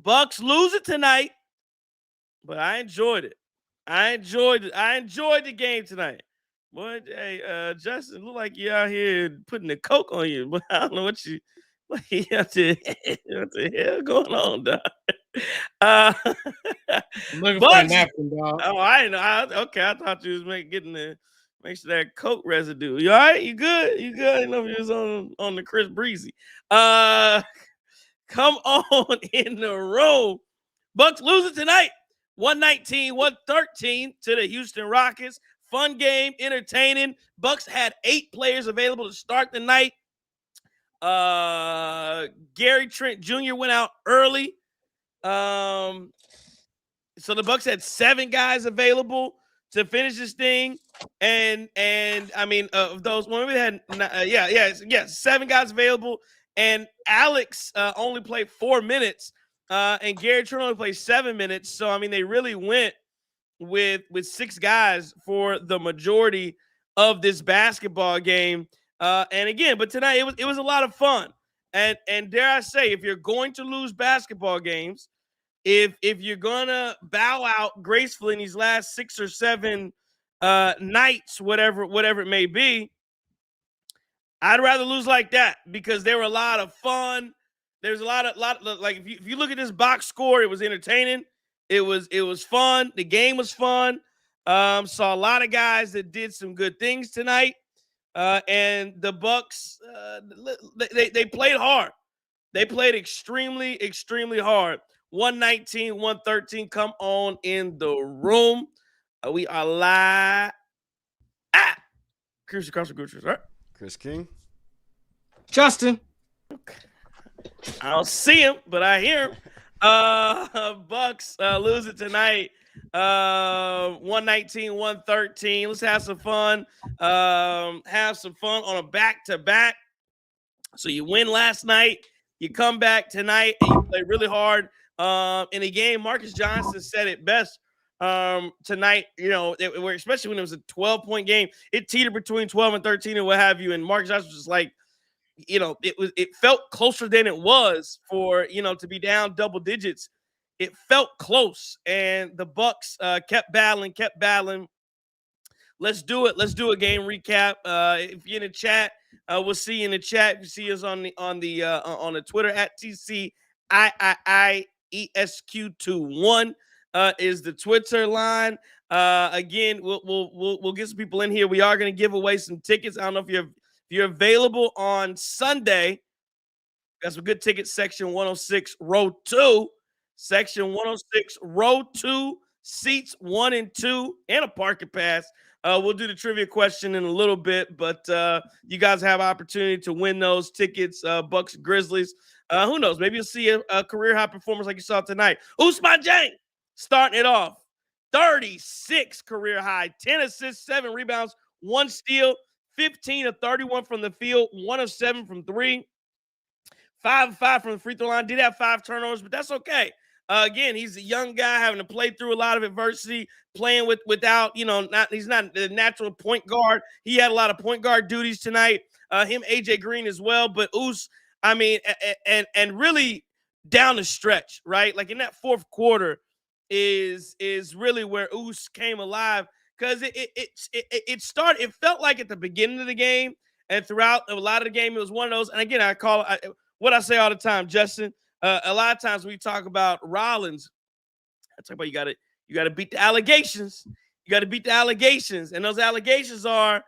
Bucks lose it tonight, but I enjoyed it. I enjoyed the game tonight. Boy, hey, Justin, look like you out here putting the coke on you, but I don't know what you have to, what the hell going on, dog. Uh, I'm looking for a Bucks. napkin, dog. Oh, I didn't know. Okay, I thought you was getting make sure that coke residue. You all right? You good? You good? I didn't know if you was on the Chris Breezy. Come on in the room. Bucks lose it tonight. 119-113 to the Houston Rockets. Fun game, entertaining. Bucks had 8 players available to start the night. Gary Trent Jr. went out early. So the Bucks had 7 guys available to finish this thing. And I mean, of those, when we had 7 guys available, and Alex only played 4 minutes, and Gary Trent only played 7 minutes. So I mean, they really went with 6 guys for the majority of this basketball game. And again, but tonight it was a lot of fun. And dare I say, if you're going to lose basketball games, if you're gonna bow out gracefully in these last 6 or 7 nights, whatever it may be, I'd rather lose like that, because there were a lot of fun. There's a lot of like, if you look at this box score, it was entertaining. It was fun. The game was fun. Saw a lot of guys that did some good things tonight. And the Bucks, they played hard. They played extremely, extremely hard. 119-113. Come on in the room. We are live at Chris Gucci, right? Chris King. Justin. Okay. I don't see him, but I hear him. Bucks lose it tonight. 119-113. Let's have some fun. Have some fun on a back-to-back. So you win last night. You come back tonight and you play really hard. In a game, Marcus Johnson said it best tonight. You know, especially when it was a 12-point game, it teetered between 12 and 13 and what have you. And Marcus Johnson was just like, you know, it felt closer than it was for, you know, to be down double digits. It felt close, and the Bucks kept battling. Let's do it. Let's do a game recap. If you're in the chat, we'll see you in the chat. If you see us on the Twitter at TCIIESQ21 is the Twitter line. Again, we'll get some people in here. We are going to give away some tickets. I don't know if you're available on Sunday. Got some good tickets. Section 106, row 2. Section 106, row 2, seats 1 and 2, and a parking pass. We'll do the trivia question in a little bit, but you guys have opportunity to win those tickets. Bucks, Grizzlies. Who knows? Maybe you'll see a career high performance like you saw tonight. Ousmane Dieng starting it off. 36 career high, 10 assists, 7 rebounds, 1 steal, 15 of 31 from the field, 1 of 7 from 3, 5 of 5 from the free throw line. Did have 5 turnovers, but that's okay. Again, he's a young guy having to play through a lot of adversity, playing without, you know, he's not the natural point guard. He had a lot of point guard duties tonight. Him, AJ Green as well. But Oos, I mean, and really down the stretch, right? Like in that fourth quarter is really where Oos came alive, because it started. It felt like at the beginning of the game and throughout a lot of the game, it was one of those. And again, I call it what I say all the time, Justin. A lot of times we talk about Rollins, I talk about you got to beat the allegations. You got to beat the allegations, and those allegations are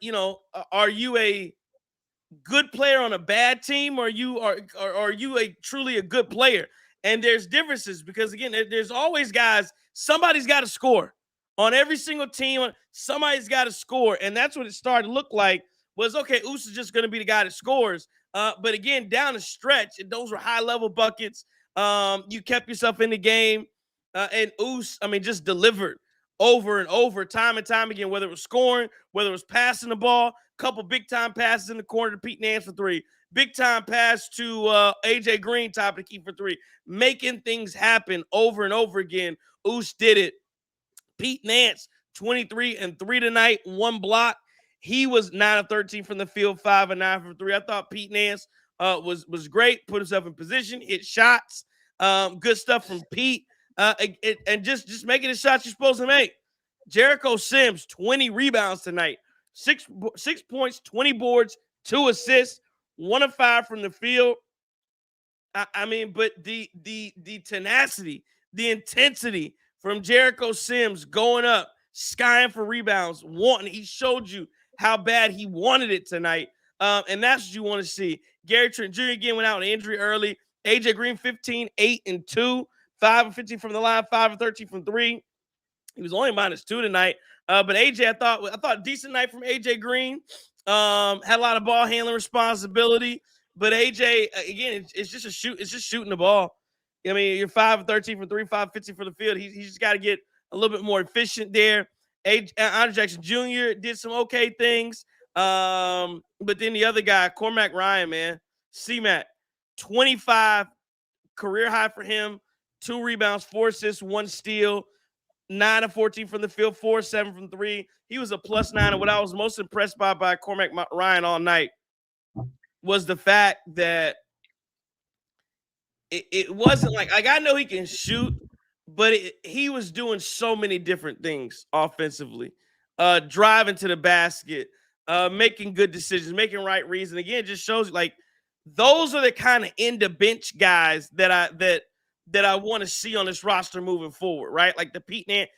you a good player on a bad team, or are you truly a good player? And there's differences, because again, there's always guys. Somebody's got to score on every single team. Somebody's got to score, and that's what it started to look like. Was okay. Oos is just going to be the guy that scores. But again, down the stretch, those were high-level buckets. You kept yourself in the game. And Oos, I mean, just delivered over and over, time and time again, whether it was scoring, whether it was passing the ball, couple big-time passes in the corner to Pete Nance for 3, big-time pass to AJ Green, top of the key for 3, making things happen over and over again. Oos did it. Pete Nance, 23 and 3 tonight, 1 block. He was 9 of 13 from the field, 5 of 9 from 3. I thought Pete Nance was great, put himself in position, hit shots. Good stuff from Pete. And just making the shots you're supposed to make. Jericho Sims, 20 rebounds tonight. 6 points, 20 boards, 2 assists, 1 of 5 from the field. I mean, but the tenacity, the intensity from Jericho Sims going up, skying for rebounds, he showed you how bad he wanted it tonight. And that's what you want to see. Gary Trent Jr. again went out with an injury early. AJ Green, 15, 8 and 2, 5 and 15 from the line, 5 and 13 from 3. He was only -2 tonight. But AJ, I thought decent night from AJ Green. Had a lot of ball handling responsibility. But AJ, again, it's just shooting the ball. I mean, you're 5 and 13 from 3, 5 15 for the field. He's just got to get a little bit more efficient there. Andre Jackson Jr. did some okay things. But then the other guy, Cormac Ryan, man, C-Mac, 25 career high for him, 2 rebounds, 4 assists, 1 steal, 9 of 14 from the field, 4 of 7 from 3. He was a +9. And what I was most impressed by Cormac Ryan all night was the fact that it wasn't like I know he can shoot, but he was doing so many different things offensively, driving to the basket, making good decisions, making right reads. And again, it just shows you like those are the kind of end of bench guys that I want to see on this roster moving forward, right? Like the Pete Nance,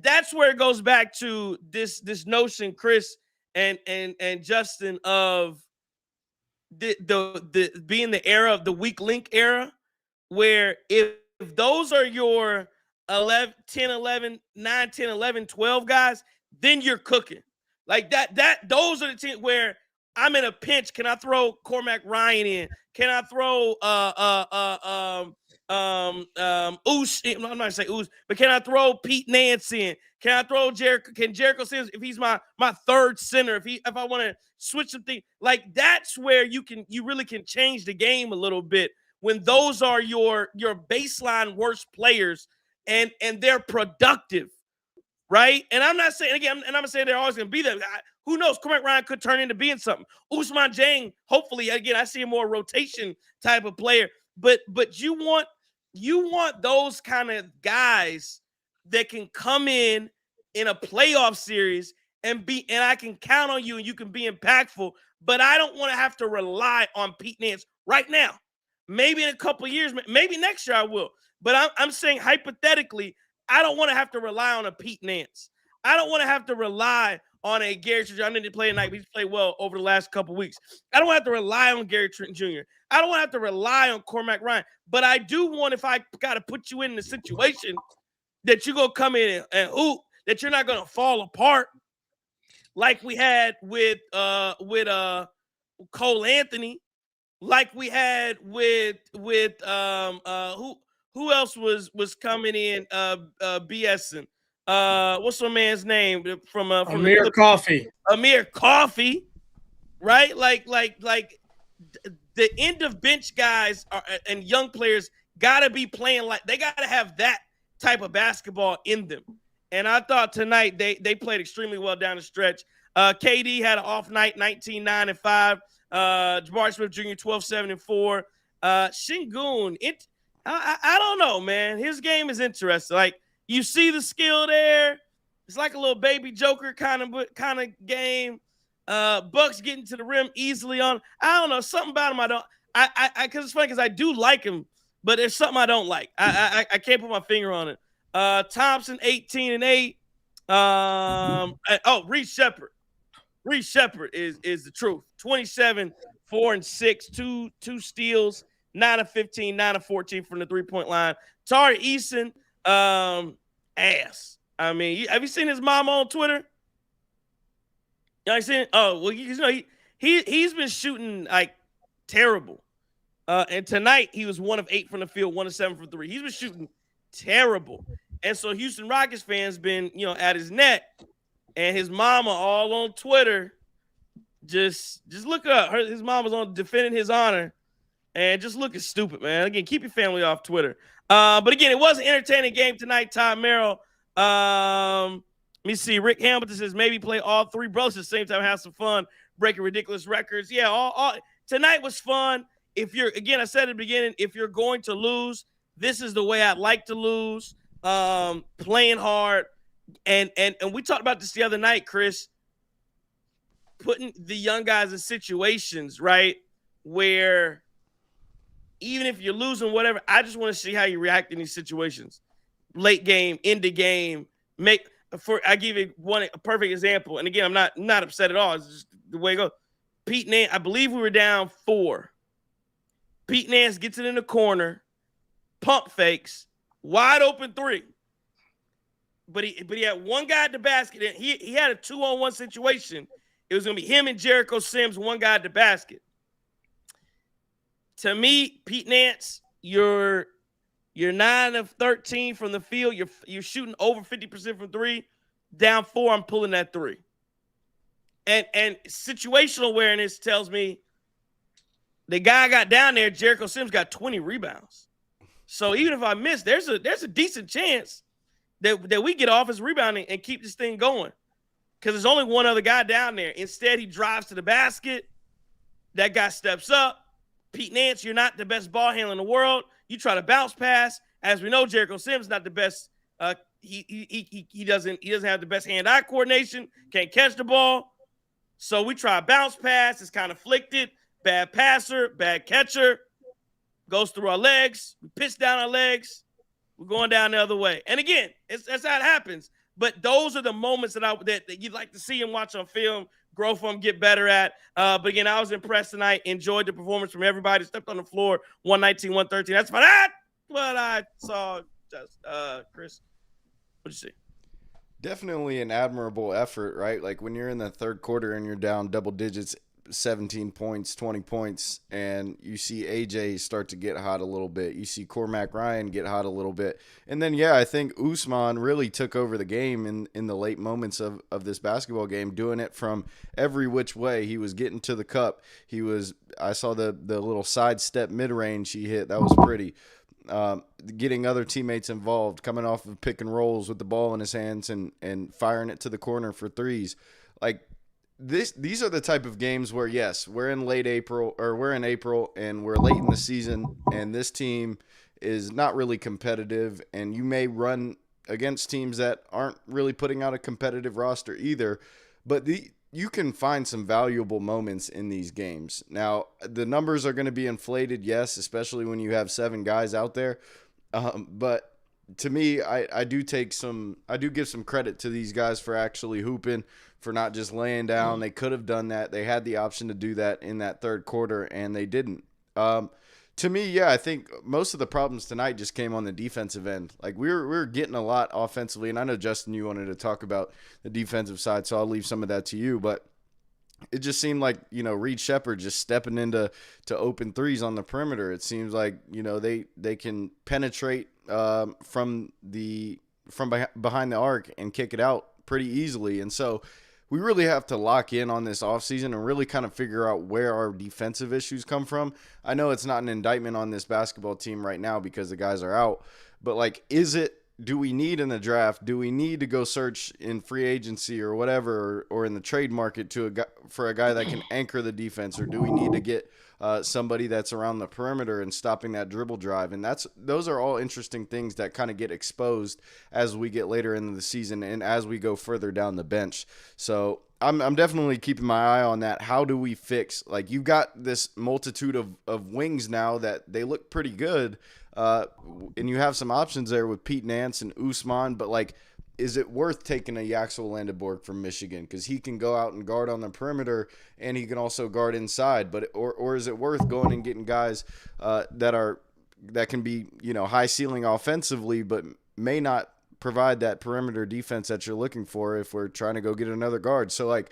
that's where it goes back to this notion, Chris and Justin, of the being the era of the weak link era, where if those are your 11, 10, 11, 9, 10, 11, 12 guys, then you're cooking. Like those are the teams where I'm in a pinch. Can I throw Cormac Ryan in? Can I throw Oos? I'm not gonna say Oos, but can I throw Pete Nance in? Can I throw Jericho? Can Jericho Sims, if he's my third center, if I want to switch something, like that's where you really can change the game a little bit when those are your baseline worst players and they're productive, right? And I'm not saying, again, and I'm not saying they're always gonna be that. Who knows? Cormac Ryan could turn into being something. Ousmane Dieng, hopefully, again, I see a more rotation type of player. But you want those kind of guys that can come in a playoff series and I can count on you and you can be impactful. But I don't want to have to rely on Pete Nance right now. Maybe in a couple of years, maybe next year I will. But I'm saying hypothetically, I don't want to have to rely on a Pete Nance. I don't want to have to rely on a Gary Trent Jr. I didn't play tonight, but he's played well over the last couple of weeks. I don't have to rely on Gary Trent Jr. I don't want to have to rely on Cormac Ryan. But I do want, if I got to put you in the situation that you're going to come in and hoop, that you're not going to fall apart like we had with Cole Anthony, like we had with who else was coming in BSing? What's my man's name from Amir Coffey? Amir Coffey, right? Like the end of bench guys and young players got to be playing like they got to have that type of basketball in them. And I thought tonight they played extremely well down the stretch. KD had an off night, 19, 9 and 5. Jabari Smith Jr. 12, 7 and 4. Şengün, I don't know, man. His game is interesting. Like, you see the skill there. It's like a little baby Joker kind of game. Bucks getting to the rim easily on. I don't know, something about him I don't. Because it's funny because I do like him, but there's something I don't like. I can't put my finger on it. Thompson 18 and 8. Reed Shepherd. Reed Shepherd is the truth. 27, 4 and 6, two steals, 9 of 15, 9 of 14 from the 3-point line. Tari Eason, ass. I mean, have you seen his mama on Twitter? You seen it? Oh, well, you know, he's been shooting like terrible. And tonight he was 1 of 8 from the field, 1 of 7 from 3. He's been shooting terrible. And so Houston Rockets fans been, at his neck, and his mama all on Twitter. Just look up. His mama's on defending his honor, and just looking stupid, man. Again, keep your family off Twitter. But again, it was an entertaining game tonight. Todd Merrill. Let me see. Rick Hamilton says maybe play all 3 brothers at the same time, have some fun, breaking ridiculous records. Yeah, all tonight was fun. I said at the beginning, if you're going to lose, this is the way I'd like to lose. Playing hard, and we talked about this the other night, Chris. Putting the young guys in situations, right, where even if you're losing, whatever, I just want to see how you react in these situations. Late game, end the game, I give you a perfect example. And again, I'm not upset at all. It's just the way it goes. Pete Nance, I believe we were down 4. Pete Nance gets it in the corner, pump fakes, wide open 3. But he had one guy at the basket. And he had a 2-on-1 situation. It was going to be him and Jericho Sims, one guy at the basket. To me, Pete Nance, you're 9 of 13 from the field. You're shooting over 50% from 3. Down 4, I'm pulling that 3. And situational awareness tells me the guy got down there, Jericho Sims, got 20 rebounds. So even if I miss, there's a decent chance that we get off his rebounding and keep this thing going. Because there's only one other guy down there. Instead, he drives to the basket. That guy steps up. Pete Nance, you're not the best ball handler in the world. You try to bounce pass. As we know, Jericho Sims not the best. He doesn't have the best hand-eye coordination. Can't catch the ball. So we try a bounce pass. It's kind of flicked. Bad passer, bad catcher. Goes through our legs. We pitch down our legs. We're going down the other way. And again, that's how it happens. But those are the moments that you'd like to see him watch on film, grow from, get better at. But again, I was impressed tonight. Enjoyed the performance from everybody. Stepped on the floor, 119, 113. That's what I saw. Chris, what'd you see? Definitely an admirable effort, right? Like when you're in the third quarter and you're down double digits, 17 points, 20 points, and you see AJ start to get hot a little bit. You see Cormac Ryan get hot a little bit. And then, I think Usman really took over the game in the late moments of this basketball game, doing it from every which way. He was getting to the cup. I saw the little sidestep mid-range he hit. That was pretty. Getting other teammates involved, coming off of pick and rolls with the ball in his hands and firing it to the corner for threes. Like, these are the type of games where, yes, we're in April and we're late in the season and this team is not really competitive, and you may run against teams that aren't really putting out a competitive roster either, but you can find some valuable moments in these games. Now, the numbers are going to be inflated, yes, especially when you have 7 guys out there, but to me, I do give some credit to these guys for actually hooping, for not just laying down. They could have done that. They had the option to do that in that third quarter, and they didn't. To me, I think most of the problems tonight just came on the defensive end. Like we were getting a lot offensively, and I know, Justin, you wanted to talk about the defensive side, so I'll leave some of that to you. But it just seemed like, Reed Shepherd just stepping into open threes on the perimeter. It seems like, they can penetrate from behind the arc and kick it out pretty easily. And so we really have to lock in on this offseason and really kind of figure out where our defensive issues come from. I know it's not an indictment on this basketball team right now because the guys are out, but do we need in the draft? Do we need to go search in free agency or whatever, or in the trade market for a guy that can anchor the defense, or do we need to get somebody that's around the perimeter and stopping that dribble drive? And those are all interesting things that kind of get exposed as we get later into the season and as we go further down the bench. So I'm definitely keeping my eye on that. How do we fix? Like, you've got this multitude of wings now that they look pretty good. And you have some options there with Pete Nance and Usman, but is it worth taking a Yaxel Landeborg from Michigan? Because he can go out and guard on the perimeter, and he can also guard inside. But or is it worth going and getting guys that can be high ceiling offensively, but may not provide that perimeter defense that you're looking for if we're trying to go get another guard? So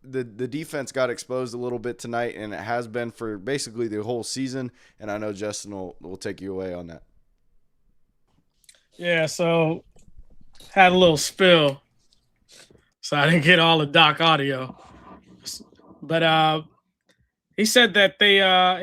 the defense got exposed a little bit tonight, and it has been for basically the whole season. And I know Justin will take you away on that. Yeah, so had a little spill, so I didn't get all the Doc audio. But he said that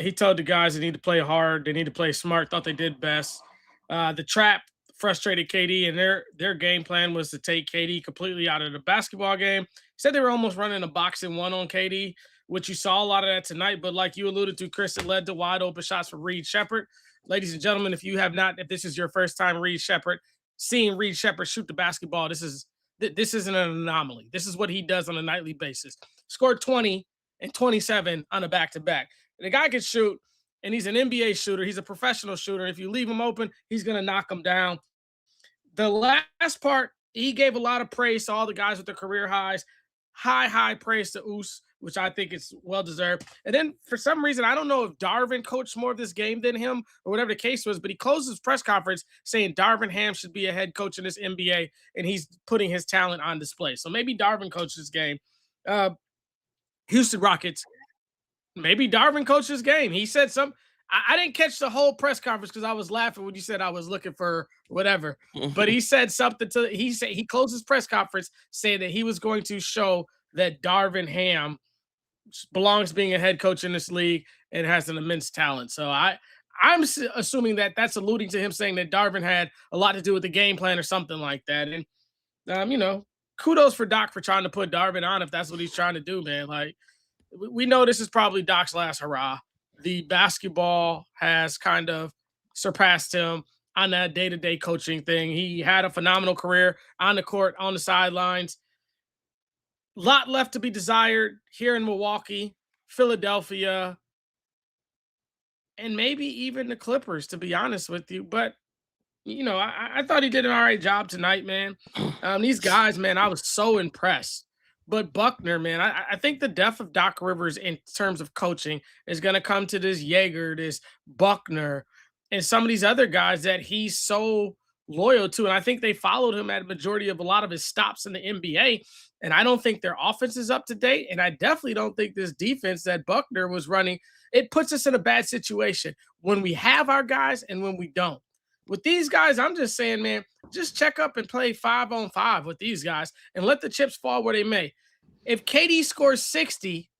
he told the guys they need to play hard, they need to play smart, thought they did best. The trap frustrated KD, and their game plan was to take KD completely out of the basketball game. Said they were almost running a box and one on KD, which you saw a lot of that tonight. But like you alluded to, Chris, it led to wide open shots for Reed Sheppard. Ladies and gentlemen, if if this is your first time seeing Reed Sheppard shoot the basketball, this isn't an anomaly. This is what he does on a nightly basis. Scored 20 and 27 on a back-to-back. The guy can shoot, and he's an NBA shooter. He's a professional shooter. If you leave him open, he's going to knock him down. The last part, he gave a lot of praise to all the guys with their career highs. High praise to Oos, which I think is well-deserved. And then for some reason, I don't know if Darvin coached more of this game than him or whatever the case was, but he closed his press conference saying Darvin Ham should be a head coach in this NBA, and he's putting his talent on display. So maybe Darvin coached this game. Houston Rockets, maybe Darvin coached this game. He said I didn't catch the whole press conference because I was laughing when you said I was looking for whatever. But he said something he closed his press conference saying that he was going to show that Darvin Ham belongs being a head coach in this league and has an immense talent. So I'm assuming that that's alluding to him saying that Darvin had a lot to do with the game plan or something like that. And, kudos for Doc for trying to put Darvin on if that's what he's trying to do, man. Like, we know this is probably Doc's last hurrah. The basketball has kind of surpassed him on that day-to-day coaching thing. He had a phenomenal career on the court, on the sidelines. A lot left to be desired here in Milwaukee, Philadelphia, and maybe even the Clippers, to be honest with you. But, I thought he did an all right job tonight, man. These guys, man, I was so impressed. But Buckner, man, I think the death of Doc Rivers in terms of coaching is going to come to this Yeager, this Buckner, and some of these other guys that he's so loyal to. And I think they followed him at a majority of a lot of his stops in the NBA. And I don't think their offense is up to date. And I definitely don't think this defense that Buckner was running, it puts us in a bad situation when we have our guys and when we don't. With these guys, I'm just saying, man, just check up and play 5-on-5 with these guys and let the chips fall where they may. If KD scores 60,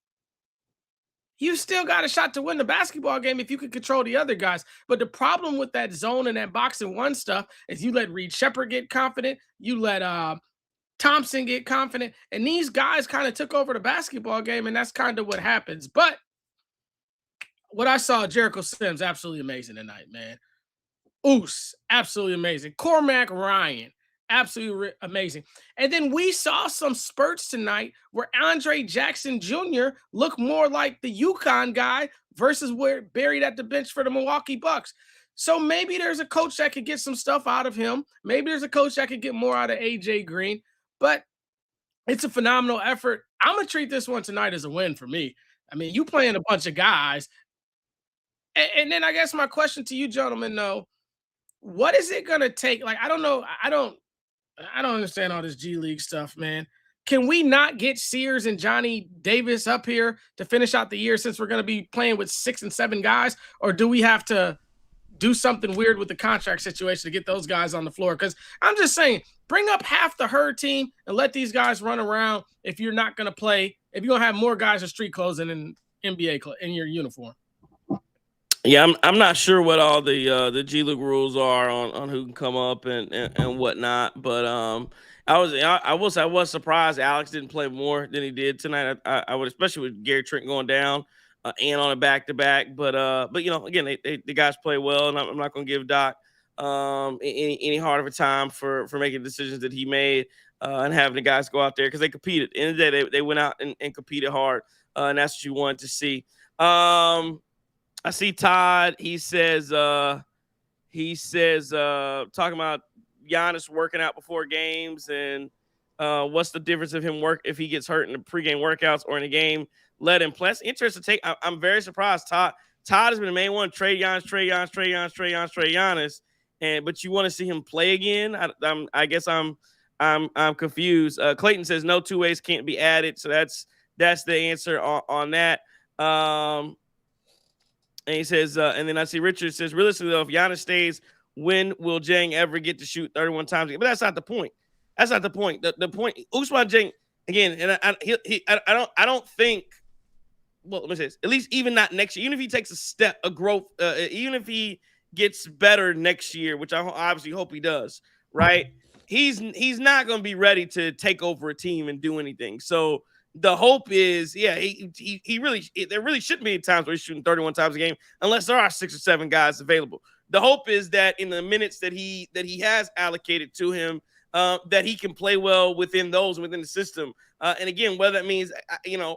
you still got a shot to win the basketball game if you can control the other guys. But the problem with that zone and that box and one stuff is you let Reed Sheppard get confident, you let Thompson get confident, and these guys kind of took over the basketball game, and that's kind of what happens. But what I saw, Jericho Sims, absolutely amazing tonight, man. Oos, absolutely amazing. Cormac Ryan, absolutely amazing. And then we saw some spurts tonight where Andre Jackson Jr. looked more like the UConn guy versus where buried at the bench for the Milwaukee Bucks. So maybe there's a coach that could get some stuff out of him. Maybe there's a coach that could get more out of AJ Green. But it's a phenomenal effort. I'm going to treat this one tonight as a win for me. I mean, you playing a bunch of guys. And then I guess my question to you, gentlemen, though, what is it going to take? Like, I don't know. I don't understand all this G League stuff, man. Can we not get Sears and Johnny Davis up here to finish out the year since we're going to be playing with 6 and 7 guys? Or do we have to do something weird with the contract situation to get those guys on the floor? Because I'm just saying, bring up half the Herd team and let these guys run around if you're not going to play, if you're going to have more guys in street clothes and in NBA in your uniform. Yeah, I'm not sure what all the G League rules are on who can come up and whatnot, but I was surprised Alex didn't play more than he did tonight. I would, especially with Gary Trent going down and on a back-to-back, but again, the guys play well, and I'm not going to give Doc any hard of a time for making decisions that he made and having the guys go out there because they competed. At the end of the day, they went out and competed hard, and that's what you wanted to see. I see Todd. He says talking about Giannis working out before games and what's the difference of him if he gets hurt in the pregame workouts or in a game. Let him play. That's interesting to take. I'm very surprised. Todd has been the main one. Trey Giannis, but you want to see him play again? I guess I'm confused. Clayton says no 2 ways can't be added, so that's the answer on that. And he says, and then I see Richard says, realistically, though, if Giannis stays, when will Jang ever get to shoot 31 times? But that's not the point. That's not the point. The point, Ousmane Dieng, again, and I don't think, well, let me say this, at least even not next year, even if he takes a growth, even if he gets better next year, which I obviously hope he does, right? He's not going to be ready to take over a team and do anything. So the hope is, he really, there really shouldn't be times where he's shooting 31 times a game unless there are 6 or 7 guys available. The hope is that in the minutes that he has allocated to him, that he can play well within those, within the system. And again, whether that means,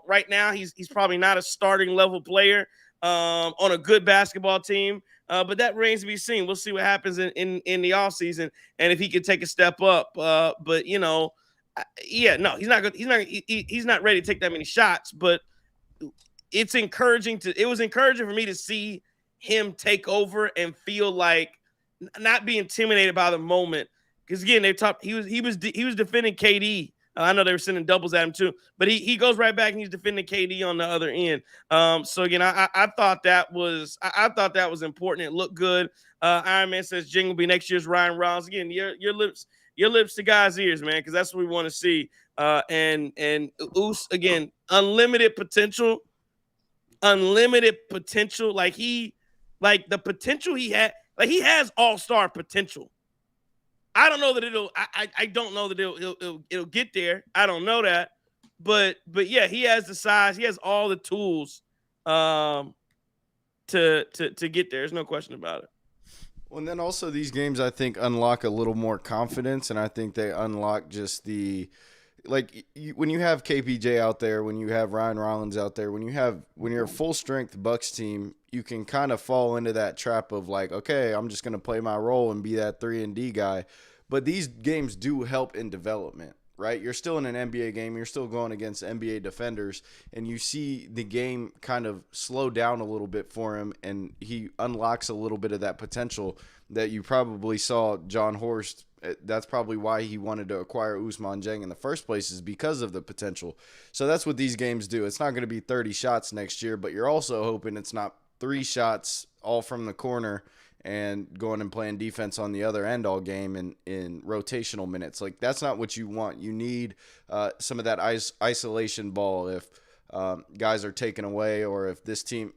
right now he's probably not a starting level player on a good basketball team. But that remains to be seen. We'll see what happens in the offseason and if he could take a step up. But he's not good. He's not ready to take that many shots. But it was encouraging for me to see him take over and feel like not be intimidated by the moment. Because again, he was defending KD. I know they were sending doubles at him too, but he goes right back and he's defending KD on the other end. So again, I thought that was important. It looked good. Iron Man says Jing will be next year's Ryan Rollins. Again, your lips to guys' ears, man, because that's what we want to see. And Oos, again, unlimited potential. Like the potential he had, like he has all-star potential. I don't know that I don't know that it'll get there. I don't know that, but yeah, he has the size. He has all the tools, to get there. There's no question about it. Well, and then also these games, I think, unlock a little more confidence, and I think they unlock just when you have KPJ out there, when you have Ryan Rollins out there, when you're a full strength Bucks team, you can kind of fall into that trap of like, okay, I'm just going to play my role and be that 3-and-D guy. But these games do help in development, right? You're still in an NBA game. You're still going against NBA defenders, and you see the game kind of slow down a little bit for him, and he unlocks a little bit of that potential that you probably saw John Horst. That's probably why he wanted to acquire Ousmane Dieng in the first place, is because of the potential. So that's what these games do. It's not going to be 30 shots next year, but you're also hoping it's not 3 shots all from the corner and going and playing defense on the other end all game in rotational minutes. Like, that's not what you want. You need some of that isolation ball if guys are taken away, or if this team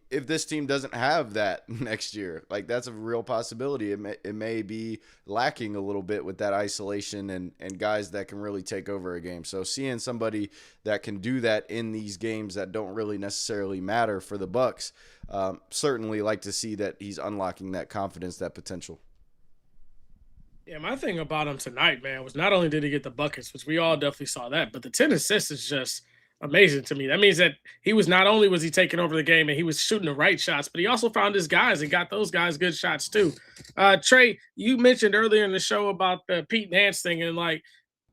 doesn't have that next year. Like, that's a real possibility. It may be lacking a little bit with that isolation and guys that can really take over a game. So seeing somebody that can do that in these games that don't really necessarily matter for the Bucks, certainly like to see that he's unlocking that confidence, that potential. Yeah, my thing about him tonight, man, was not only did he get the buckets, which we all definitely saw that, but the 10 assists is just amazing to me. That means that he was not only was he taking over the game and he was shooting the right shots, but he also found his guys and got those guys good shots too. Trey, you mentioned earlier in the show about the Pete Nance thing, and like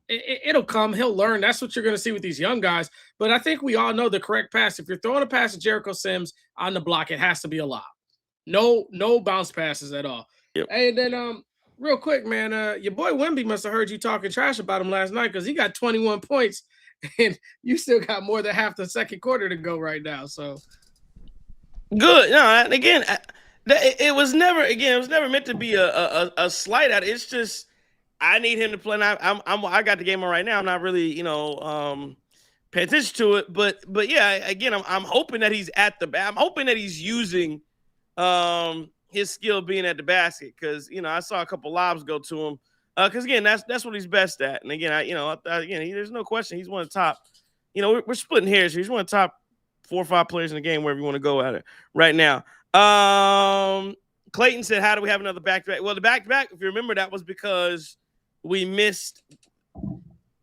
it'll come. He'll learn. That's what you're going to see with these young guys. But I think we all know the correct pass. If you're throwing a pass to Jericho Sims on the block, it has to be a lob. No bounce passes at all. Yep. And then real quick, man, your boy Wemby must have heard you talking trash about him last night, because he got 21 points and you still got more than half the second quarter to go right now. So good. No, and again, it was never meant to be a slight at it. It's just I need him to play. And I got the game on right now. I'm not really paying attention to it, but yeah, again, I'm hoping that he's at the I'm hoping that he's using his skill being at the basket, because I saw a couple lobs go to him. Because again, that's what he's best at. And again, there's no question he's one of the top. We're splitting hairs here. He's one of the top 4 or 5 players in the game, wherever you want to go at it right now. Clayton said, "How do we have another back-to-back?" Well, the back-to-back, if you remember, that was because we missed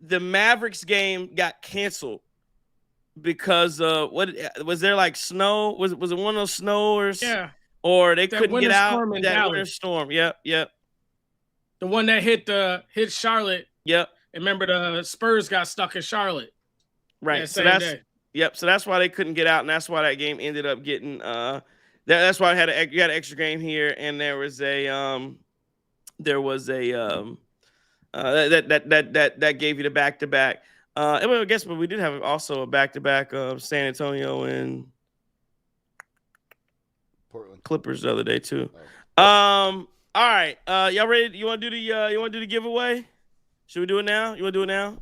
the Mavericks game. Got canceled because what was there, like snow? Was it one of those snowers? yeah, or they couldn't get out in that Dallas. winter storm. Yep. The one that hit Charlotte. Yep. And remember, the Spurs got stuck in Charlotte. Right. Yeah, So that's why they couldn't get out, and that's why that game ended up getting that's why you had an extra game here, and there was a that gave you the back-to-back. And I guess, but we did have also a back-to-back of San Antonio and Portland Clippers the other day too. Oh. All right, y'all ready? You want to do the giveaway? Should we do it now? You want to do it now?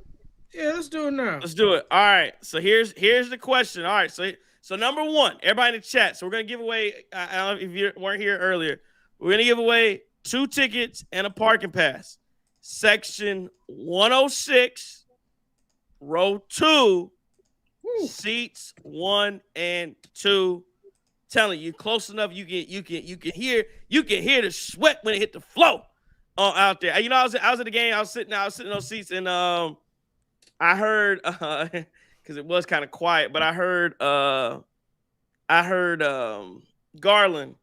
Yeah, let's do it now. Let's do it. All right. So here's the question. All right. So number one, everybody in the chat. So we're gonna give away. I don't know if you weren't here earlier. We're gonna give away 2 tickets and a parking pass. Section 106, row 2, Seats 1 and 2. Telling you, close enough, you can hear the sweat when it hit the floor out there. You know, I was at the game. I was sitting on those seats, and I heard because it was kind of quiet, but I heard Garland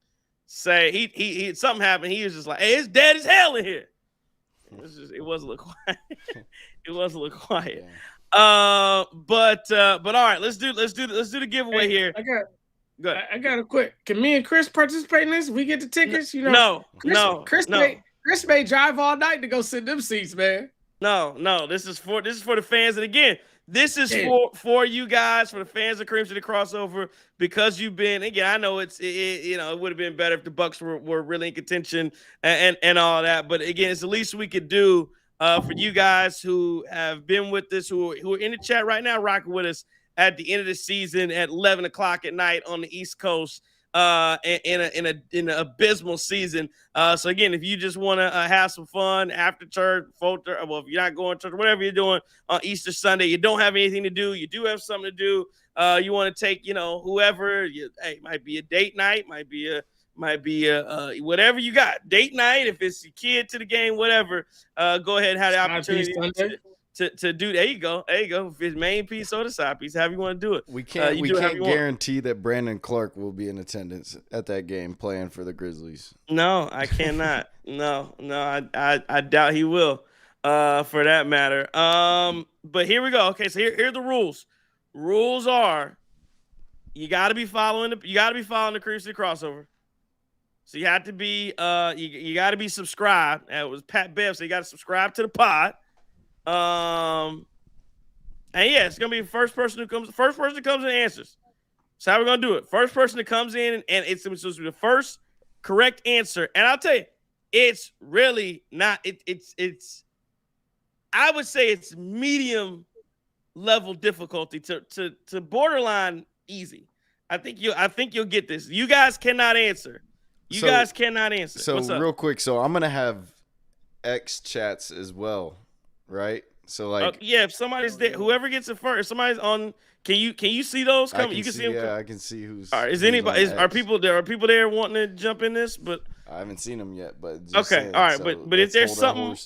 say he something happened. He was just like, "Hey, it's dead as hell in here." It was a little quiet. It was a little quiet. Yeah. But all right, let's do the giveaway here. I got a quick. Can me and Chris participate in this? We get the tickets, you know. No, Chris may drive all night to go sit in them seats, man. No. This is for the fans, and again, this is for you guys, for the fans of Cream City Crossover, because you've been. Again, I know it would have been better if the Bucks were really in contention and all that, but again, it's the least we could do for you guys who have been with us, who are in the chat right now, rocking with us at the end of the season at 11 o'clock at night on the East Coast, in an abysmal season. So again, if you just want to have some fun after church, if you're not going to church, whatever you're doing on Easter Sunday, you don't have anything to do, you do have something to do. You want to take, whoever. It might be a date night, might be a whatever you got, date night. If it's your kid to the game, whatever. Go ahead and have the opportunity to do. There you go. If it's main piece or the side piece, however you want to do it. We can't guarantee that Brandon Clark will be in attendance at that game playing for the Grizzlies. No, I cannot. No, I doubt he will. For that matter. But here we go. Okay, so here are the rules. Rules are you got to be following the Cream City Crossover. So you have to be you got to be subscribed. That was Pat Bev, so you got to subscribe to the pod. And yeah, it's gonna be the first person that comes in and answers. So how we're gonna do it? First person that comes in and it's supposed to be the first correct answer. And I'll tell you, it's really not. It's I would say it's medium level difficulty to borderline easy. I think you'll get this. You guys cannot answer. So real quick, so I'm gonna have X chats as well. Right, so like if somebody's there, whoever gets it first, if somebody's on. Can you see those coming? You can see them. Yeah, I can see who's. All right, is anybody? Are people there wanting to jump in this? But I haven't seen them yet. But just okay, saying, all right, so but if there's something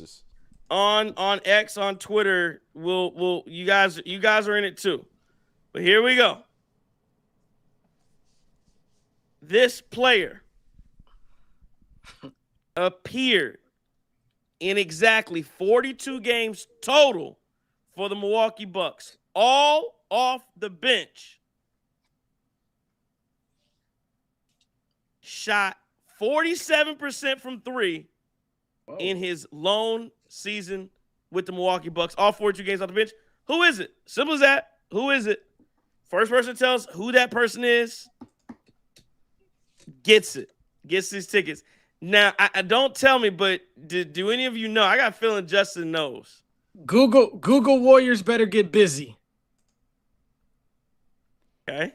on X on Twitter, we'll you guys are in it too. But here we go. This player appeared in exactly 42 games total for the Milwaukee Bucks, all off the bench. Shot 47% from three in his lone season with the Milwaukee Bucks, all 42 games off the bench. Who is it? Simple as that. Who is it? First person tells who that person is, gets these tickets. Now, I don't tell me, but do any of you know? I got a feeling Justin knows. Google Warriors better get busy. Okay.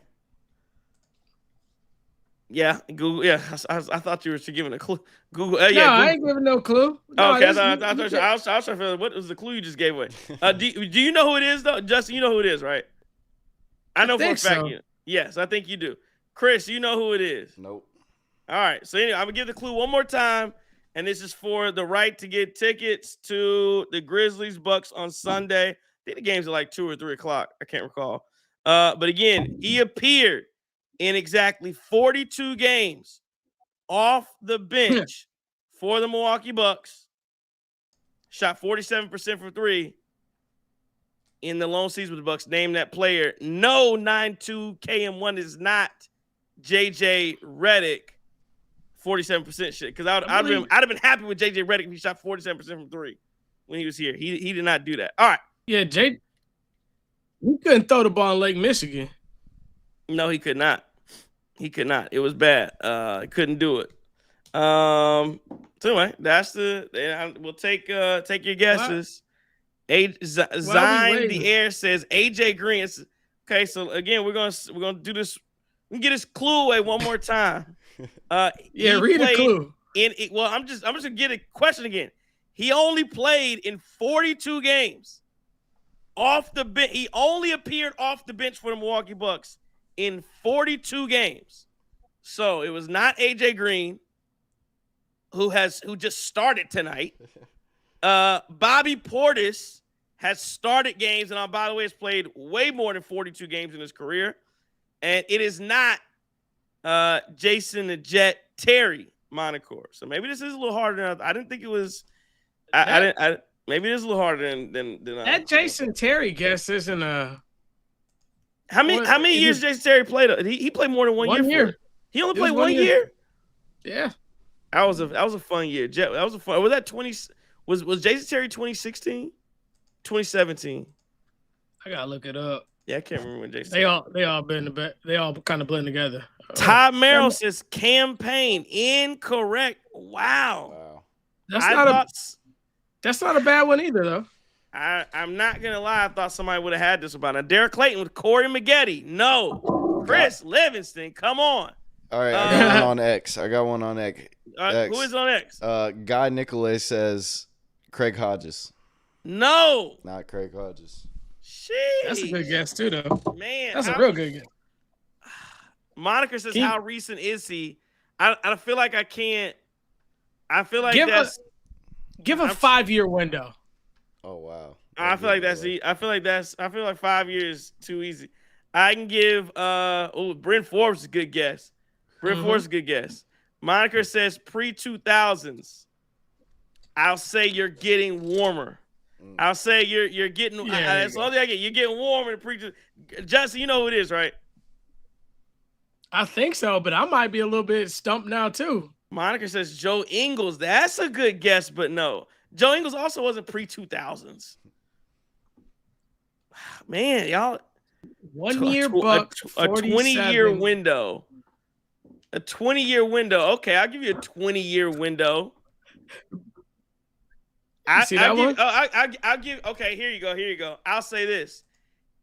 Yeah, Google. Yeah, I thought you were giving a clue. Google. No, Google. I ain't giving no clue. No, okay, I was trying to figure out what was the clue you just gave away. Do you know who it is though, Justin? You know who it is, right? I know for a fact. So. Yes, I think you do. Chris, you know who it is? Nope. All right, so anyway, I'm gonna give the clue one more time, and this is for the right to get tickets to the Grizzlies Bucks on Sunday. I think the game's at like 2 or 3 o'clock. I can't recall. But again, he appeared in exactly 42 games off the bench for the Milwaukee Bucks. Shot 47% from three in the lone season with the Bucks. Name that player. No, 92KM1 is not JJ Redick. 47% shit. Because I'd have been happy with JJ Redick if he shot 47% from three when he was here. He did not do that. All right. Yeah, Jay. He couldn't throw the ball in Lake Michigan. No, he could not. He could not. It was bad. Couldn't do it. So anyway, that's we'll take your guesses. Zine the Air says AJ Green. Okay, so again, we're gonna do this. We can get this clue away one more time. Read a clue. I'm just gonna get a question again. He only played in 42 games. off the bench. He only appeared off the bench for the Milwaukee Bucks in 42 games. So it was not AJ Green, who just started tonight. Bobby Portis has started games, and by the way, has played way more than 42 games in his career. And it is not Jason the Jet Terry Monacore. So maybe this is a little harder than I didn't think it was. Maybe it is a little harder than that Jason Terry guess isn't a. How many years Jason Terry played? He played more than 1 year. He only played 1 year. Yeah, that was a fun year. That was a fun. Was that 20? Was Jason Terry 2016? 2017? I gotta look it up. Yeah, I can't remember when Jason. They all been the best. They all kind of blend together. Todd Merrill says campaign incorrect. Wow. That's not a bad one either, though. I'm not gonna lie. I thought somebody would have had this about now. Derek Clayton with Corey Maggette. No. Chris Livingston. Come on. All right, I got one on X. Who is on X? Guy Nicolay says Craig Hodges. No. Not Craig Hodges. Sheesh. That's a good guess too, though. Man, that's a real good guess. Monica says, "How recent is he?" I feel like I can't. I feel like give a 5-year window. Oh wow. I feel like 5 years too easy. I can give Bryn Forbes is a good guess. Forbes is a good guess. Monica says pre-2000s. I'll say you're getting warmer. I'll say you're getting. That's all I get. You're getting warmer. Justin, you know who it is, right? I think so, but I might be a little bit stumped now too. Monica says Joe Ingles. That's a good guess, but no. Joe Ingles also wasn't pre-2000s. Man, y'all. 1 year buck, a 20-year window. A 20-year window. Okay, I'll give you a 20-year window. I'll give. Okay, here you go. I'll say this.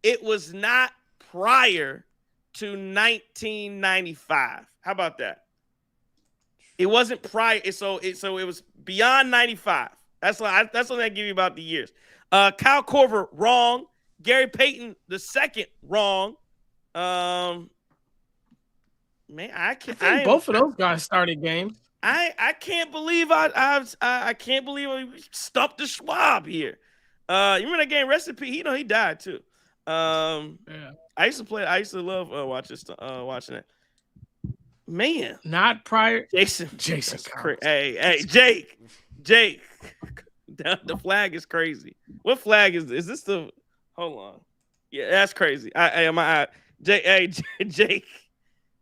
It was not prior to 1995. How about that? It wasn't prior. So it was beyond 95. That's what I give you about the years. Kyle Korver, wrong. Gary Payton II, wrong. Man, I think both of those guys started games. I can't believe I can't believe I stumped the Schwab here. You remember that game? Rest in peace. He died too. Yeah. I used to love watching it. Man, not prior. Jason. Hey, Jake. The flag is crazy. What flag is this? Is this the? Hold on. Yeah, that's crazy. Jake.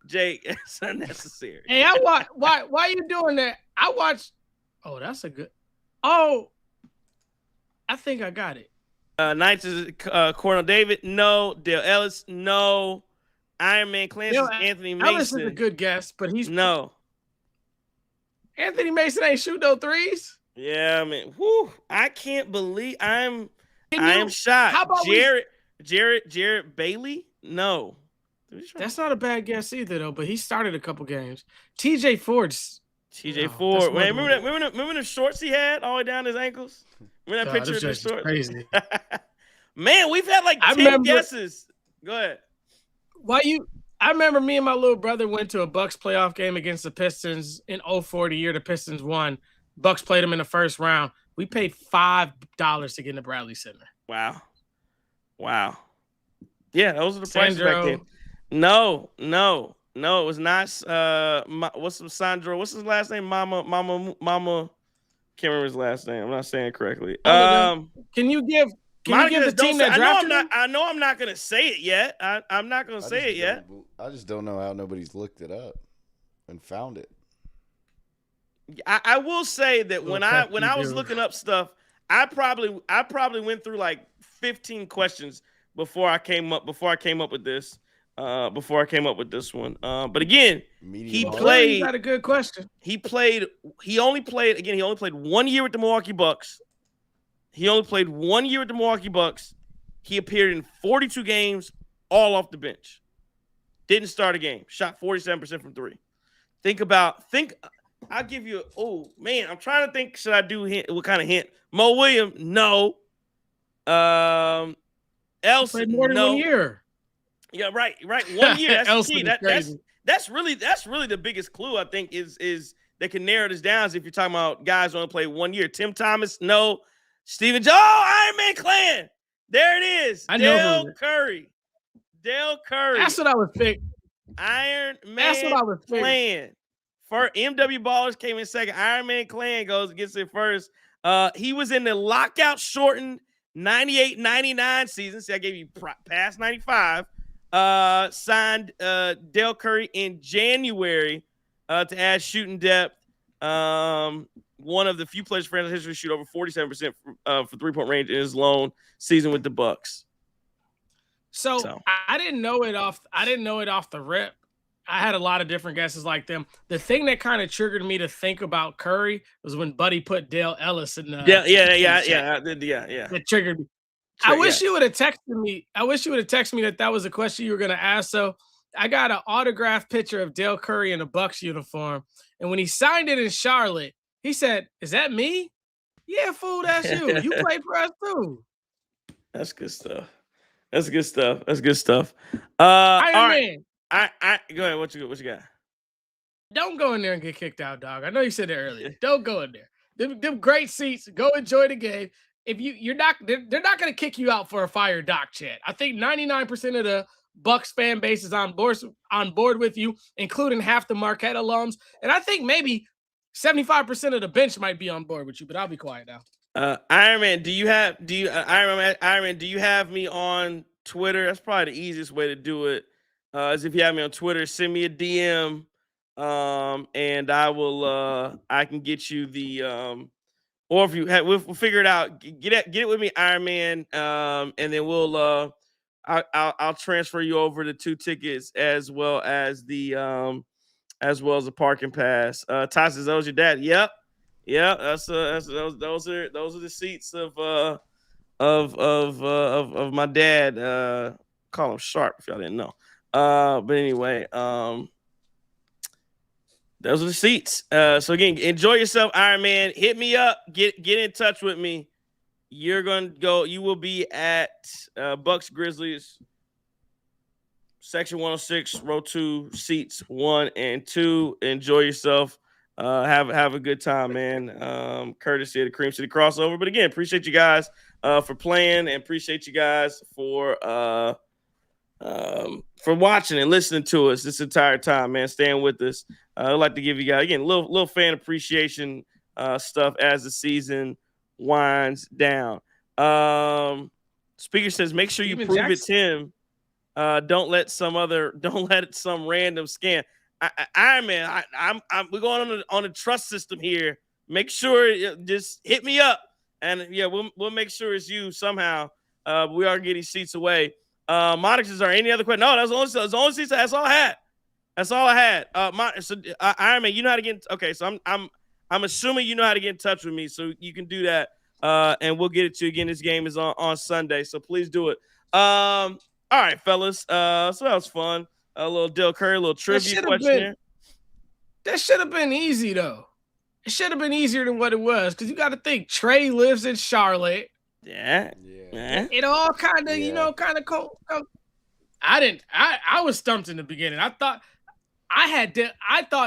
It's unnecessary. Hey, I watch. Why you doing that? I watch. Oh, that's a good. Oh, I think I got it. Knights is Cornell David. No. Dale Ellis. No. Iron Man Clancy is Anthony Mason. Ellis is a good guess, but he's no. Anthony Mason ain't shoot no threes. Yeah, I mean, whew, I can't believe I am shocked. How about Jarrett Bailey? No. That's not a bad guess either, though. But he started a couple games. TJ Ford. Man, remember the shorts he had all the way down his ankles? Remember that picture of the shorts? Crazy. Man, we've had like 10 guesses. Go ahead. I remember me and my little brother went to a Bucks playoff game against the Pistons in 2004, the year the Pistons won. Bucks played them in the first round. We paid $5 to get in the Bradley Center. Wow. Yeah, those are the prices back then. No, it was not. Sandro? What's his last name? Mama. Can't remember his last name. I'm not saying it correctly. Can you give the team that drafted him? I know I'm not gonna say it yet. I'm not gonna say it yet. I just don't know how nobody's looked it up and found it. I will say that when I was looking up stuff, I probably went through like 15 questions before I came up with this. Before I came up with this one. But again, he played. You got a good question. He only played 1 year with the Milwaukee Bucks. He appeared in 42 games, all off the bench. Didn't start a game. Shot 47% from three. I'll give you. I'm trying to think. Should I do hint? What kind of hint? Mo Williams? No. Elson, played more than 1 year. Yeah, right. 1 year. That's the key. That's really the biggest clue, I think, is that can narrow this down. Is if you're talking about guys who only play 1 year. Tim Thomas, no. Steven Jones, Iron Man Clan. There it is. Dale Curry. That's what I was thinking. Iron Man Clan. For MW Ballers came in second. Iron Man Clan gets it first. He was in the lockout shortened 98-99 season. See, I gave you past 95. Signed Dale Curry in January to add shooting depth. One of the few players in franchise history to shoot over 47% for three-point range in his lone season with the Bucks. So I didn't know it off the rip. I had a lot of different guesses like them. The thing that kind of triggered me to think about Curry was when Buddy put Dale Ellis in the yeah. That triggered me. I wish you would have texted me. That was a question you were going to ask. So I got an autographed picture of Dale Curry in a Bucks uniform. And when he signed it in Charlotte, he said, "Is that me?" "Yeah, fool, that's you. You play for us too." That's good stuff. Iron Man. Go ahead. What you got? Don't go in there and get kicked out, dog. I know you said it earlier. Don't go in there. Them great seats. Go enjoy the game. If they're not going to kick you out for a fire doc chat. I think 99% of the Bucks fan base is on board with you, including half the Marquette alums, and I think maybe 75% of the bench might be on board with you. But I'll be quiet now. Iron Man, do you have me on Twitter? That's probably the easiest way to do it. Is if you have me on Twitter, send me a DM, and I can get you the or if you have, we'll figure it out. Get it with me, Iron Man, and then I'll transfer you over the 2 tickets as well as the parking pass. Ty says, "Those your dad?" Yep. Yeah, those are the seats of my dad. Call him Sharp if y'all didn't know. But anyway, those are the seats. So again, enjoy yourself, Iron Man. Hit me up. Get in touch with me. You're gonna go. You will be at Bucks Grizzlies, section 106, row 2, seats 1 and 2. Enjoy yourself. Have a good time, man. Courtesy of the Cream City Crossover. But again, appreciate you guys for playing, and appreciate you guys for watching and listening to us this entire time, man. Staying with us. I'd like to give you guys again little fan appreciation stuff as the season winds down. Speaker says, make sure you prove it's him. Don't let some random scam. Iron Man, we're going on a trust system here. Make sure, just hit me up, and yeah, we'll make sure it's you somehow. We are getting seats away. Monica, is there any other question? No, that's the only seats. That's all I had. Iron Man, you know how to get. Okay, so I'm assuming you know how to get in touch with me, so you can do that, and we'll get it to you again. This game is on Sunday, so please do it. All right, fellas. So that was fun. A little Dale Curry, a little trivia question there. That should have been easy, though. It should have been easier than what it was, because you got to think Trey lives in Charlotte. Yeah. It all kind of, kind of cold. I was stumped in the beginning. I thought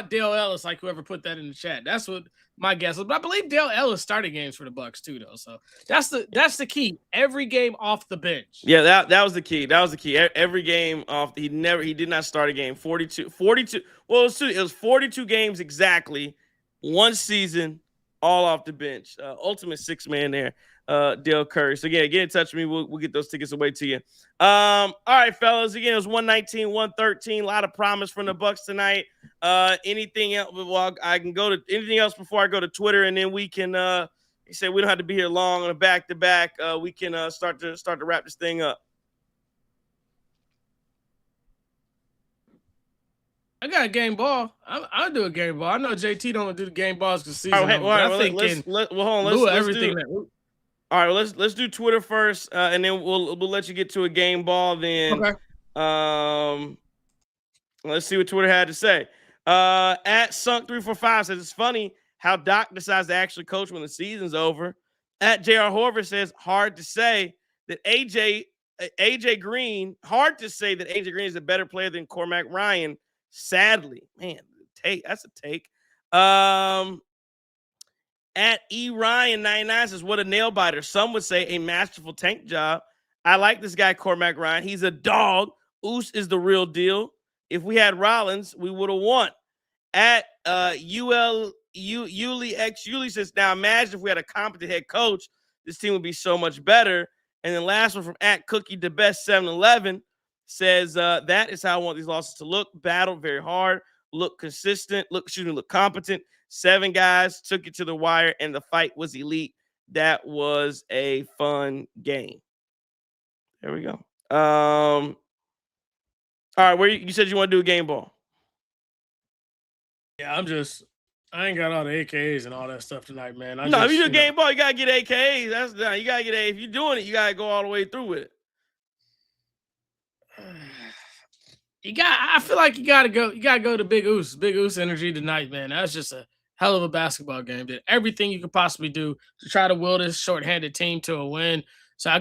Dale Ellis, like whoever put that in the chat. That's what my guess was. But I believe Dale Ellis started games for the Bucks too, though. So that's the key. Every game off the bench. Yeah, that was the key. Every game off. He did not start a game. 42. Well, it was 42 games exactly. One season, all off the bench. Ultimate 6-man there. Dale Curry. So yeah, get in touch with me. We'll get those tickets away to you. All right, fellas. Again, it was 119-113. A lot of promise from the Bucks tonight. Anything else? Well, I can go to anything else before I go to Twitter, and then we can. He said we don't have to be here long on a back-to-back. We can start to wrap this thing up. I got a game ball. I'll do a game ball. I know JT don't do the game balls because season. All right, let's do Twitter first, and then we'll let you get to a game ball. Then, okay. Let's see what Twitter had to say. At Sunk345 says it's funny how Doc decides to actually coach when the season's over. At JR Horvath says hard to say that AJ AJ Green, hard to say that AJ Green is a better player than Cormac Ryan. Sadly, man, that's a take. At E Ryan 99 says, what a nail biter. Some would say a masterful tank job. I like this guy, Cormac Ryan. He's a dog. Oos is the real deal. If we had Rollins, we would have won. At Yuli says, now imagine if we had a competent head coach, this team would be so much better. And then last one from at Cookie the Best 7-Eleven says, that is how I want these losses to look. Battle very hard, look consistent, look competent. 7 guys took it to the wire, and the fight was elite. That was a fun game. There we go. All right, where you said you want to do a game ball? Yeah, I ain't got all the AKAs and all that stuff tonight, man. If you do a game ball, you gotta get AKAs. That's done. You gotta get if you're doing it, you gotta go all the way through with it. I feel like you gotta go to Big Oos energy tonight, man. That's just a hell of a basketball game. Did everything you could possibly do to try to will this shorthanded team to a win. So I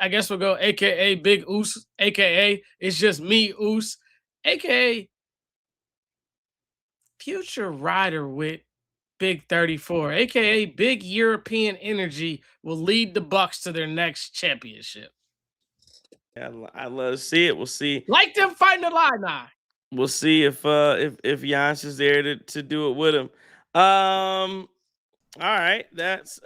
guess we'll go AKA Big Oos, AKA it's just me, Oos, AKA future rider with Big 34, aka Big European Energy, will lead the Bucks to their next championship. Yeah, I'd love to see it. We'll see. Like them fighting the line now. We'll see if Giannis is there to do it with him. All right, that's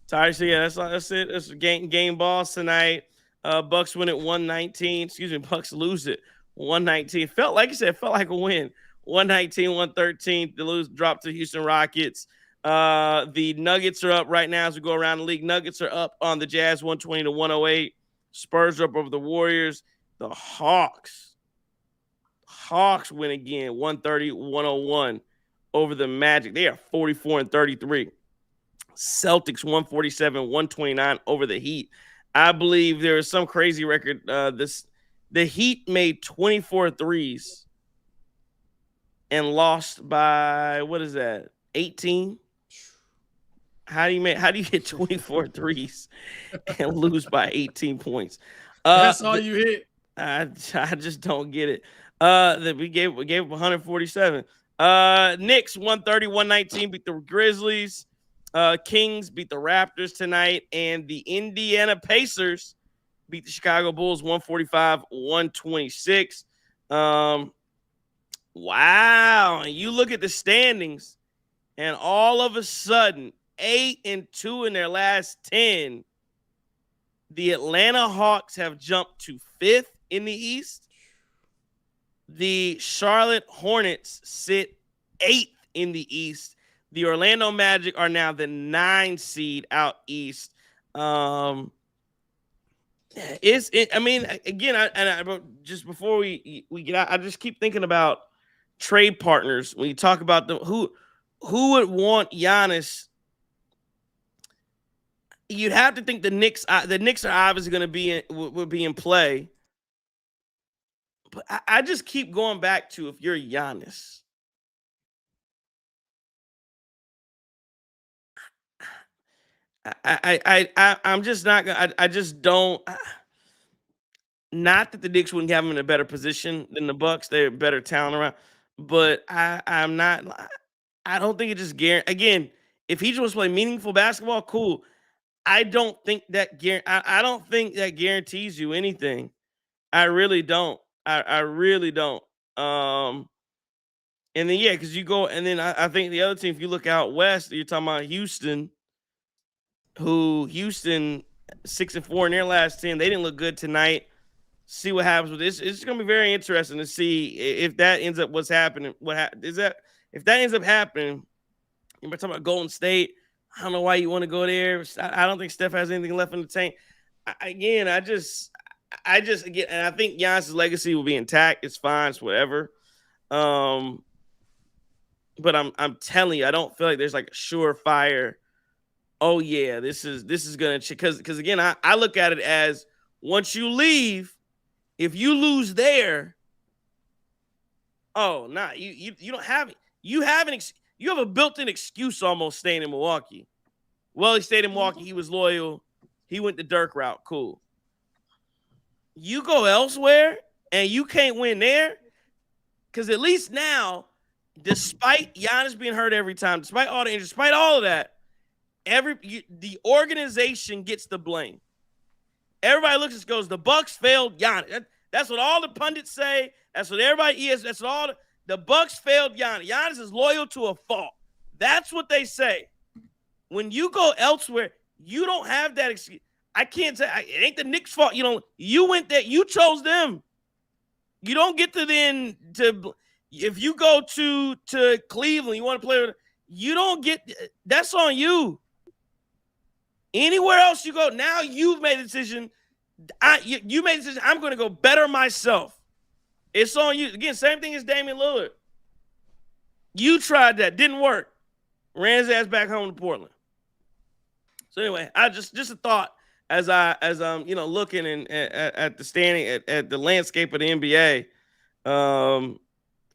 sorry. So yeah, that's it. That's game balls tonight. Bucks win at 119. Excuse me, Bucks lose it 119. Felt like a win. 119-113. The lose dropped to Houston Rockets. The Nuggets are up right now as we go around the league. Nuggets are up on the Jazz 120-108. Spurs are up over the Warriors. The Hawks win again 130-101 over the Magic. They are 44-33. Celtics 147-129 over the Heat. I believe there is some crazy record. The Heat made 24 threes and lost by, what is that, 18? How do you get 24 threes and lose by 18 points? That's all you hit. I just don't get it. That we gave 147. Knicks 130-119 beat the Grizzlies. Kings beat the Raptors tonight, and the Indiana Pacers beat the Chicago Bulls 145-126. Wow. And you look at the standings, and all of a sudden, 8-2 in their last 10. The Atlanta Hawks have jumped to 5th in the East. The Charlotte Hornets sit 8th in the East. The Orlando Magic are now the 9 seed out East. Again, just before we get out, I just keep thinking about trade partners. When you talk about them, who would want Giannis? You'd have to think the Knicks. The Knicks are obviously going to would be in play. But I just keep going back to, if you're Giannis, I'm just not gonna. I just don't. Not that the Knicks wouldn't have him in a better position than the Bucks. They're better talent around, but I'm not. I don't think it just guarantees. Again, if he just wants to play meaningful basketball, cool. I don't think that I don't think that guarantees you anything. I really don't. I really don't. And then because you go, and then I think the other team, if you look out west, you're talking about Houston. Houston 6-4 in their last 10. They didn't look good tonight. See what happens with this. It's going to be very interesting to see if that ends up what's happening. If that ends up happening, you're talking about Golden State. I don't know why you want to go there. I don't think Steph has anything left in the tank. And I think Giannis' legacy will be intact. It's fine. It's whatever. But I'm telling you, I don't feel like there's like a surefire. Oh yeah, this is gonna because again, I look at it as, once you leave, if you lose there, you don't have it. You have a built-in excuse almost staying in Milwaukee. Well, he stayed in Milwaukee. He was loyal. he went the Dirk route. Cool. You go elsewhere and you can't win there, because at least now, despite Giannis being hurt every time, despite all the injuries, despite all of that, the organization gets the blame. Everybody looks and goes, the Bucks failed Giannis. That's what all the pundits say. That's what everybody is. That's what all the Bucks failed Giannis. Giannis is loyal to a fault. That's what they say. When you go elsewhere, you don't have that excuse. I can't say it ain't the Knicks' fault. You went there. You chose them. You don't get to then to if you go to Cleveland, you want to play with. You don't get. That's on you. Anywhere else you go, now you've made a decision. You made a decision. I'm going to go better myself. It's on you. Again, same thing as Damian Lillard. You tried that, didn't work. Ran his ass back home to Portland. So anyway, I just a thought as I'm looking at the standing at the landscape of the NBA. And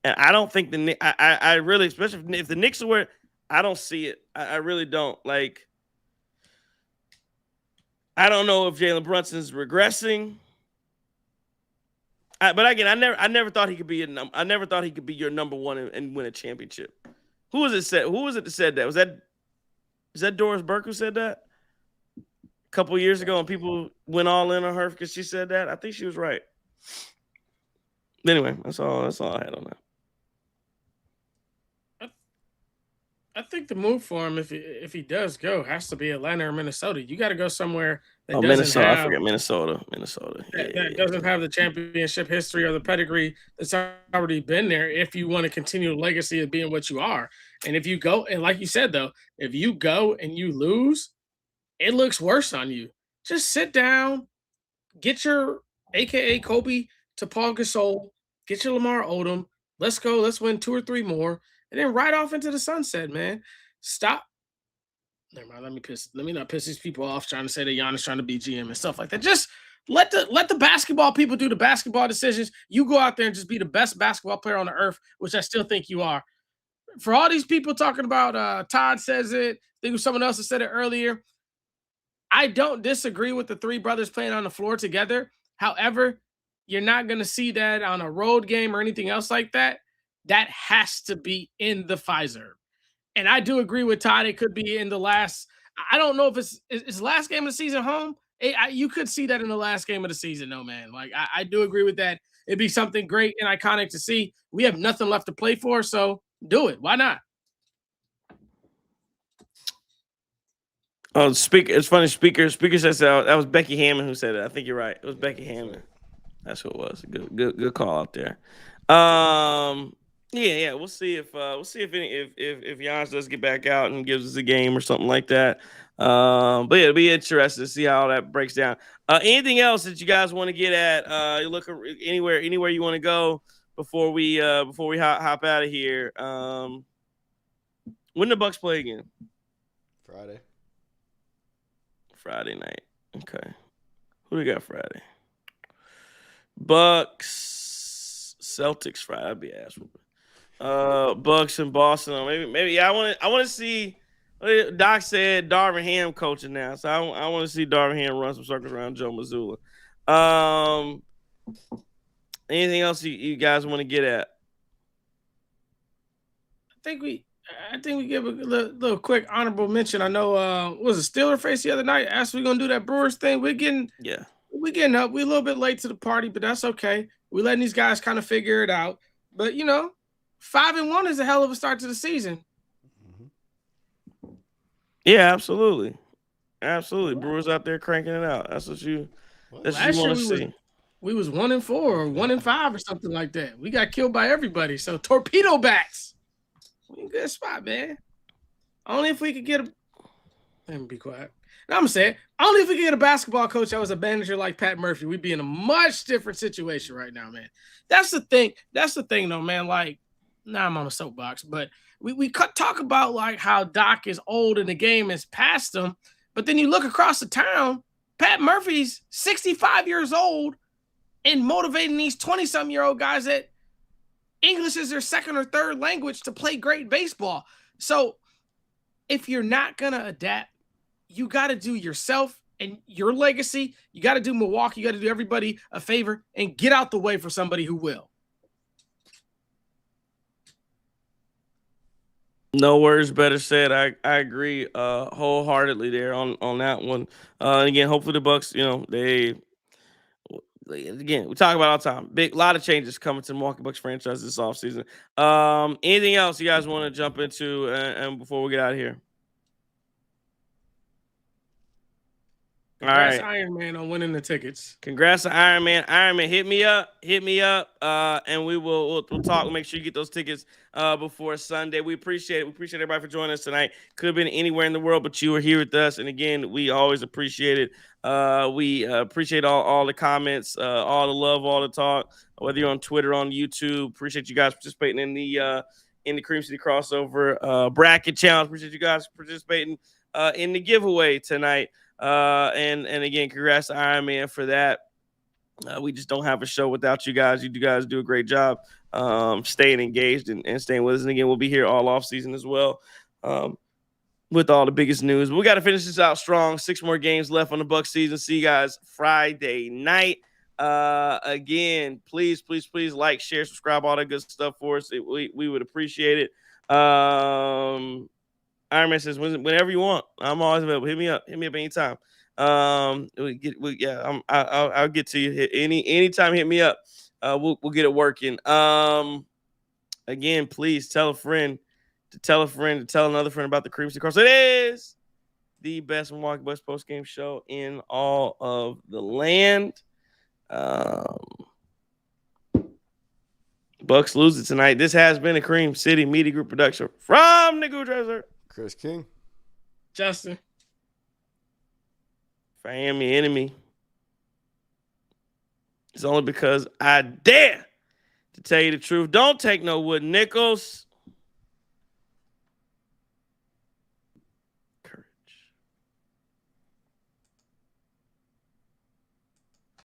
I don't think I really, especially if the Knicks are where, I don't see it. I really don't. Like, I don't know if Jalen Brunson's regressing. But again, I never thought he could be I never thought he could be your number one and win a championship. Who was it that said that? Is that Doris Burke who said that a couple years ago, and people went all in on her because she said that? I think she was right. Anyway, that's all I had on that. I think the move for him, if he does go, has to be Atlanta or Minnesota. You got to go somewhere that doesn't Minnesota. have, I forget Minnesota. That doesn't have the championship history or the pedigree that's already been there. If you want to continue the legacy of being what you are, and if you go, and like you said though, if you go and you lose, it looks worse on you. Just sit down, get your AKA Kobe to Paul Gasol, get your Lamar Odom. Let's go. Let's win 2 or 3 more. And then right off into the sunset, man. Stop. Never mind. Let me not piss these people off trying to say that Giannis trying to be GM and stuff like that. Just let the basketball people do the basketball decisions. You go out there and just be the best basketball player on the earth, which I still think you are. For all these people talking about Todd says it, I think it was someone else that said it earlier. I don't disagree with the 3 brothers playing on the floor together. However, you're not going to see that on a road game or anything else like that. That has to be in the Pfizer. And I do agree with Todd. It could be in the last. I don't know if it's last game of the season home. You could see that in the last game of the season, though, man. Like, I do agree with that. It'd be something great and iconic to see. We have nothing left to play for, so do it. Why not? Oh, speaker. It's funny. Speaker says that was Becky Hammond who said it. I think you're right. It was Becky Hammond. That's who it was. Good call out there. Yeah. We'll see if Giannis does get back out and gives us a game or something like that. But yeah, it'll be interesting to see how that breaks down. Anything else that you guys want to get at? You look anywhere you want to go before we hop out of here. When the Bucks play again? Friday night. Okay. Who do we got Friday? Bucks, Celtics Friday. I'd be ass whooping. Bucks in Boston. Maybe. Yeah, I want to see. Doc said Darvin Ham coaching now, so I want to see Darvin Ham run some circles around Joe Mazzulla. Anything else you guys want to get at? I think we give a little quick honorable mention. I know was a Steeler face the other night. Asked we gonna do that Brewers thing. We're getting up. We're a little bit late to the party, but that's okay. We're letting these guys kind of figure it out. But 5-1 is a hell of a start to the season. Yeah, absolutely. Brewers out there cranking it out. That's what you want to see. We was 1-4 or 1-5 or something like that. We got killed by everybody. So torpedo bats. We in a good spot, man. Only if we could get let me be quiet. Now I'm gonna say it. Only if we could get a basketball coach that was a manager like Pat Murphy, we'd be in a much different situation right now, man. That's the thing. That's the thing, though, man. Like, now I'm on a soapbox, but we talk about like how Doc is old and the game is past him, but then you look across the town, Pat Murphy's 65 years old and motivating these 20-something-year-old guys that English is their second or third language to play great baseball. So if you're not going to adapt, you got to do yourself and your legacy, you got to do Milwaukee, you got to do everybody a favor and get out the way for somebody who will. No words better said. I agree wholeheartedly there on that one. Again, hopefully the Bucks, again, we talk about it all the time. Big lot of changes coming to the Milwaukee Bucks franchise this offseason. Anything else you guys want to jump into and before we get out of here? Congrats, All right. Iron Man, on winning the tickets. Congrats to Iron Man. Iron Man, hit me up, and we'll talk. We'll make sure you get those tickets before Sunday. We appreciate it. We appreciate everybody for joining us tonight. Could have been anywhere in the world, but you were here with us. And again, we always appreciate it. We appreciate all the comments, all the love, all the talk. Whether you're on Twitter, on YouTube, appreciate you guys participating in the Cream City crossover bracket challenge. Appreciate you guys participating in the giveaway tonight. And again, congrats to Iron Man for that. We just don't have a show without you guys. You guys do a great job staying engaged and staying with us. And again, we'll be here all off season as well with all the biggest news. But we got to finish this out strong. 6 more games left on the Bucks season. See you guys Friday night. Again, please like, share, subscribe, all that good stuff for us. We would appreciate it. Iron Man says, whenever you want, I'm always available. Hit me up anytime. I'll get to you. Anytime, hit me up. We'll get it working. Again, please tell a friend to tell another friend about the Cream City Cross. It is the best Milwaukee Bucks postgame show in all of the land. Bucks lose it tonight. This has been a Cream City Media Group production from Nick Dresser, Chris King, Justin, if I am your enemy, it's only because I dare to tell you the truth. Don't take no wooden nickels.